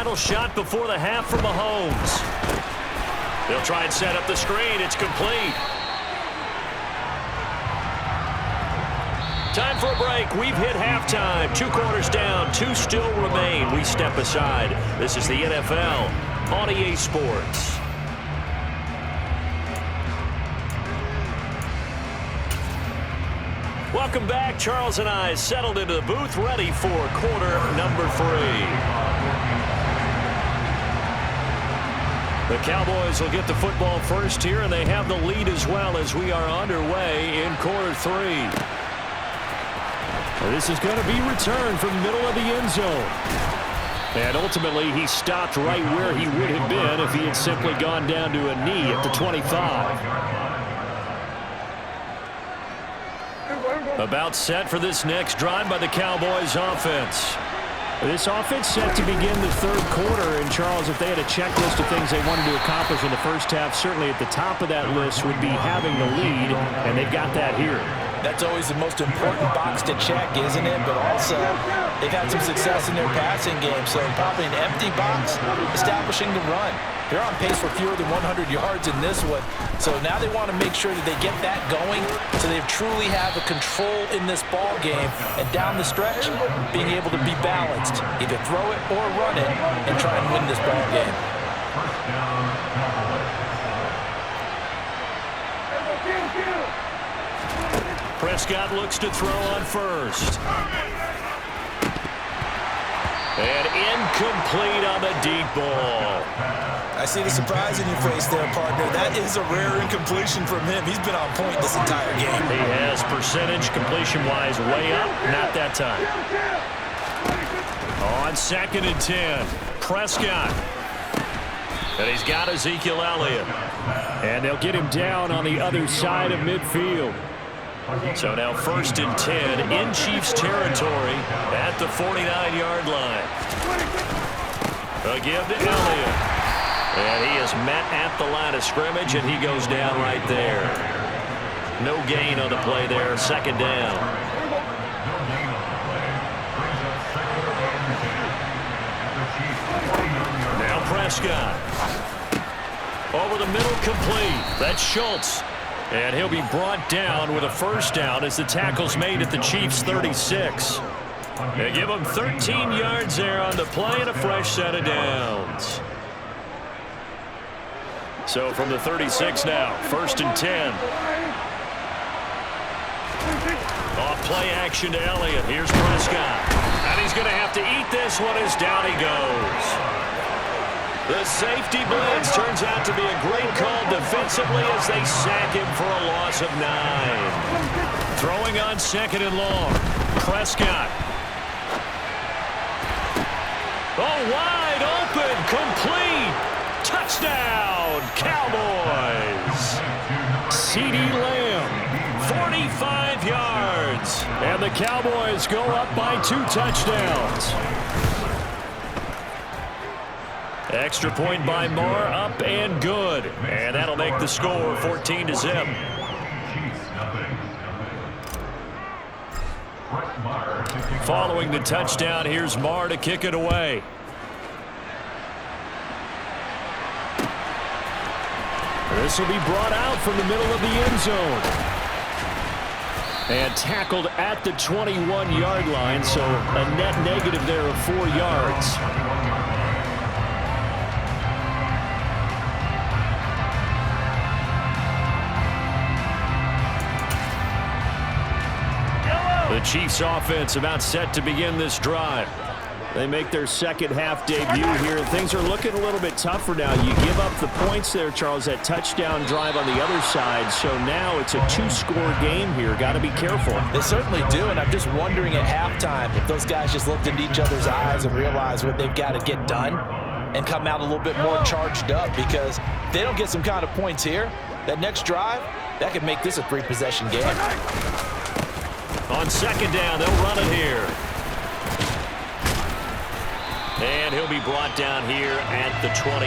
final shot before the half for Mahomes. They'll try and set up the screen. It's complete. Time for a break. We've hit halftime. 2 quarters down. 2 still remain. We step aside. This is the NFL on EA Sports. Welcome back. Charles and I settled into the booth, ready for quarter number 3. The Cowboys will get the football first here, and they have the lead as well as we are underway in quarter 3. This is going to be returned from the middle of the end zone. And ultimately, he stopped right where he would have been if he had simply gone down to a knee at the 25. About set for this next drive by the Cowboys offense. This offense set to begin the 3rd quarter. And, Charles, if they had a checklist of things they wanted to accomplish in the first half, certainly at the top of that list would be having the lead, and they've got that here. That's always the most important box to check, isn't it? But also, they've had some success in their passing game, so probably an empty box, establishing the run. They're on pace for fewer than 100 yards in this one, so now they want to make sure that they get that going so they truly have a control in this ball game, and down the stretch, being able to be balanced, either throw it or run it, and try and win this ball game. Prescott looks to throw on first. And incomplete on the deep ball. I see the surprise in your face there, partner. That is a rare incompletion from him. He's been on point this entire game. He has percentage completion-wise way up. Not that time. On 2nd and 10, Prescott. And he's got Ezekiel Elliott. And they'll get him down on the other side of midfield. So now 1st and 10 in Chiefs territory at the 49-yard line. A give to Elliott. And he is met at the line of scrimmage, and he goes down right there. No gain on the play there. 2nd down. Now Prescott. Over the middle, complete. That's Schultz. And he'll be brought down with a 1st down as the tackle's made at the Chiefs' 36. They give him 13 yards there on the play and a fresh set of downs. So from the 36 now, 1st and 10. Off play action to Elliott. Here's Prescott. And he's going to have to eat this one as down he goes. The safety blitz turns out to be a great call defensively as they sack him for a loss of 9. Throwing on 2nd and long. Prescott. Oh, wide open, complete. Touchdown, Cowboys. CeeDee Lamb, 45 yards. And the Cowboys go up by 2 touchdowns. Extra point by Moore, up and good. And that'll make the score 14-0. Following the touchdown, here's Moore to kick it away. This will be brought out from the middle of the end zone. And tackled at the 21-yard line, so a net negative there of 4 yards. The Chiefs offense about set to begin this drive. They make their 2nd half debut here. Things are looking a little bit tougher now. You give up the points there, Charles, that touchdown drive on the other side. So now it's a 2-score game here. Got to be careful. They certainly do, and I'm just wondering at halftime if those guys just looked into each other's eyes and realized what they've got to get done and come out a little bit more charged up, because if they don't get some kind of points here, that next drive, that could make this a 3-possession game. On 2nd down, they'll run it here. And he'll be brought down here at the 28.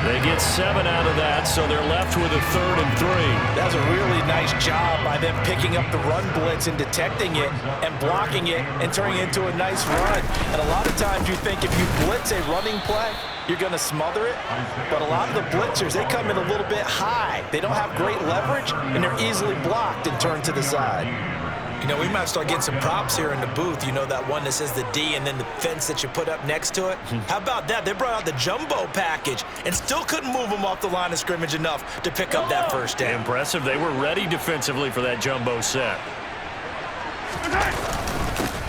They get 7 out of that, so they're left with a 3rd and 3. That's a really nice job by them picking up the run blitz and detecting it and blocking it and turning it into a nice run. And a lot of times you think if you blitz a running play, you're going to smother it. But a lot of the blitzers, they come in a little bit high. They don't have great leverage, and they're easily blocked and turned to the side. You know, we might start getting some props here in the booth. You know, that one that says the D and then the fence that you put up next to it? How about that? They brought out the jumbo package and still couldn't move them off the line of scrimmage enough to pick up that first down. Impressive. They were ready defensively for that jumbo set.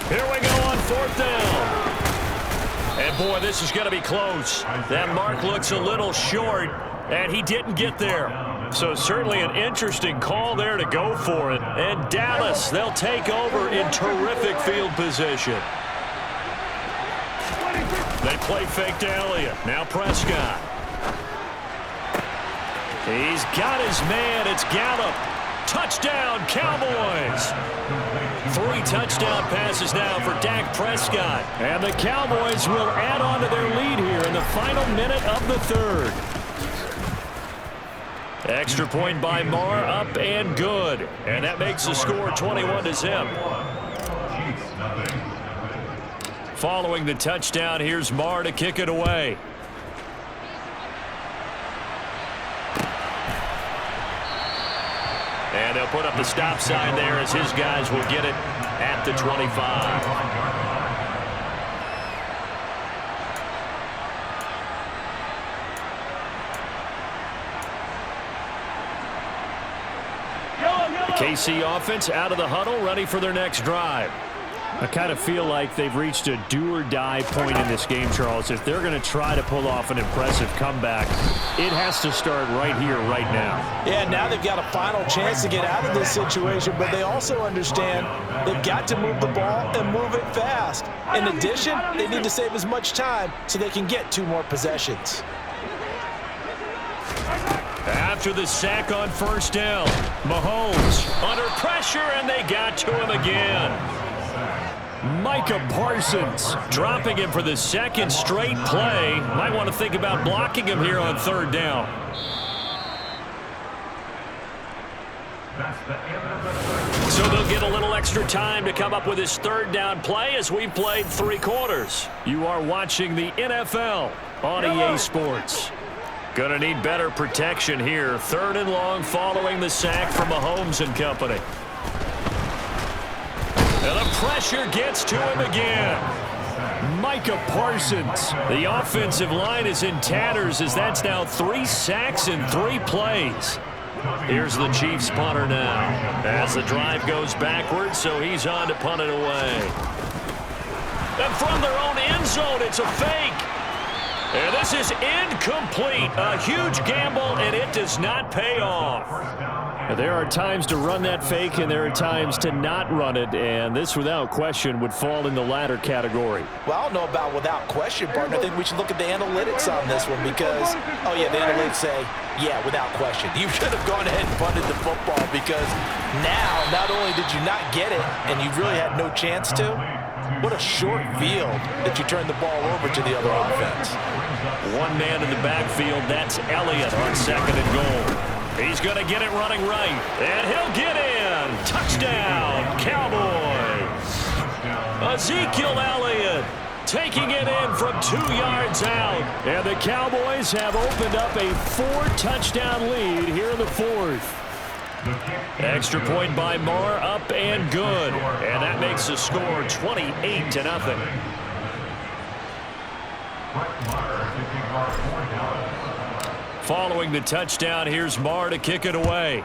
Here we go on 4th down. And, boy, this is going to be close. That mark looks a little short, and he didn't get there. So certainly an interesting call there to go for it. And Dallas, they'll take over in terrific field position. They play fake to Elliott. Now Prescott. He's got his man. It's Gallup. Touchdown, Cowboys. 3 touchdown passes now for Dak Prescott. And the Cowboys will add on to their lead here in the final minute of the 3rd. Extra point by Marr, up and good. And that makes the score 21-0. Following the touchdown, here's Marr to kick it away. And they'll put up the stop sign there as his guys will get it at the 25. KC offense out of the huddle, ready for their next drive. I kind of feel like they've reached a do-or-die point in this game, Charles. If they're going to try to pull off an impressive comeback, it has to start right here, right now. Yeah, now they've got a final chance to get out of this situation, but they also understand they've got to move the ball and move it fast. In addition, they need to save as much time so they can get 2 more possessions. After the sack on 1st down, Mahomes under pressure, and they got to him again. Micah Parsons dropping him for the 2nd straight play. Might want to think about blocking him here on 3rd down. So they'll get a little extra time to come up with his 3rd down play as we've played 3 quarters. You are watching the NFL on EA Sports. Going to need better protection here. 3rd and long following the sack from Mahomes and company. And the pressure gets to him again. Micah Parsons. The offensive line is in tatters as that's now 3 sacks in 3 plays. Here's the Chiefs punter now as the drive goes backwards, so he's on to punt it away. And from their own end zone, it's a fake. And this is incomplete. A huge gamble, and it does not pay off. There are times to run that fake, and there are times to not run it, and this, without question, would fall in the latter category. Well, I don't know about without question, partner. I think we should look at the analytics on this one because, oh, yeah, the analytics say, yeah, without question. You should have gone ahead and punted the football because now, not only did you not get it, and you really had no chance to, what a short field that you turned the ball over to the other offense. 1 man in the backfield, that's Elliott on 2nd and goal. He's going to get it running right, and he'll get in. Touchdown, Cowboys. Ezekiel Elliott taking it in from 2 yards out. And the Cowboys have opened up a 4-touchdown lead here in the 4th. Extra point by Marr, up and good. And that makes the score 28-0. Following the touchdown, here's Marr to kick it away.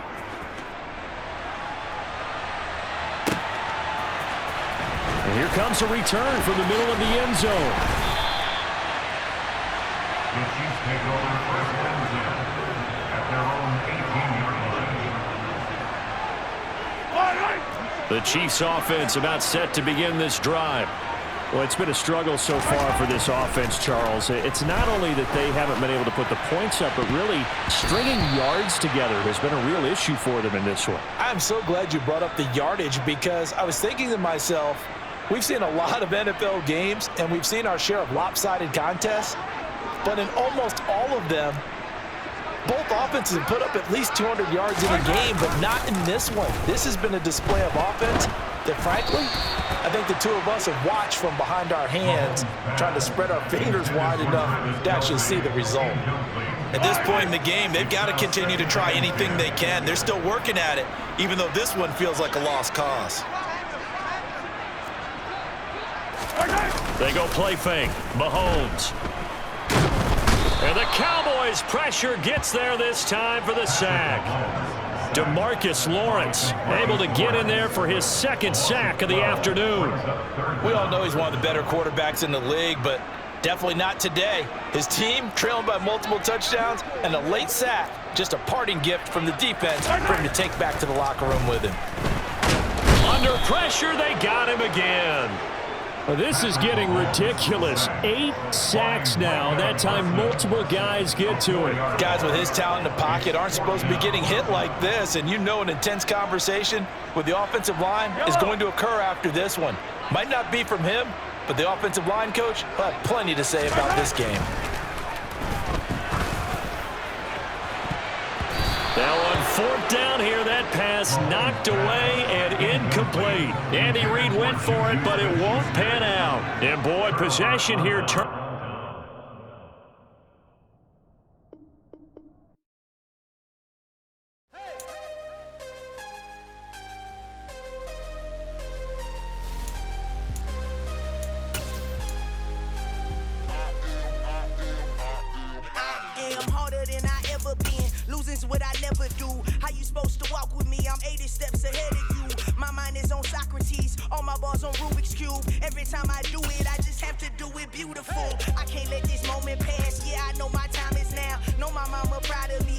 And here comes a return from the middle of the end zone. The Chiefs take over first and 10 at their own 18-yard line. The Chiefs offense about set to begin this drive. Well, it's been a struggle so far for this offense, Charles. It's not only that they haven't been able to put the points up, but really stringing yards together has been a real issue for them in this one. I'm so glad you brought up the yardage because I was thinking to myself, We've seen a lot of NFL games, and we've seen our share of lopsided contests, but in almost all of them, both offenses have put up at least 200 yards in a game, but not in this one. This has been a display of offense that, frankly, I think the two of us have watched from behind our hands, trying to spread our fingers wide enough to actually see the result. At this point in the game, they've got to continue to try anything they can. They're still working at it, even though this one feels like a lost cause. They go play fake. Mahomes. And the Cowboys' pressure gets there this time for the sack. DeMarcus Lawrence able to get in there for his second sack of the afternoon. We all know he's one of the better quarterbacks in the league, but definitely not today. His team trailing by multiple touchdowns and a late sack. Just a parting gift from the defense for him to take back to the locker room with him. Under pressure, they got him again. Well, this is getting ridiculous. 8 sacks now. That time multiple guys get to it. Guys with his talent in the pocket aren't supposed to be getting hit like this, and you know an intense conversation with the offensive line is going to occur after this one. Might not be from him, but the offensive line coach will have plenty to say about this game. Now on 4th down here, that pass knocked away and incomplete. Andy Reid went for it, but it won't pan out. And boy, possession here. Losing's what I never do. How you supposed to walk with me? I'm 80 steps ahead of you. My mind is on Socrates, all my balls on Rubik's Cube. Every time I do it, I just have to do it beautiful. I can't let this moment pass. Yeah, I know my time is now. Know my mama proud of me.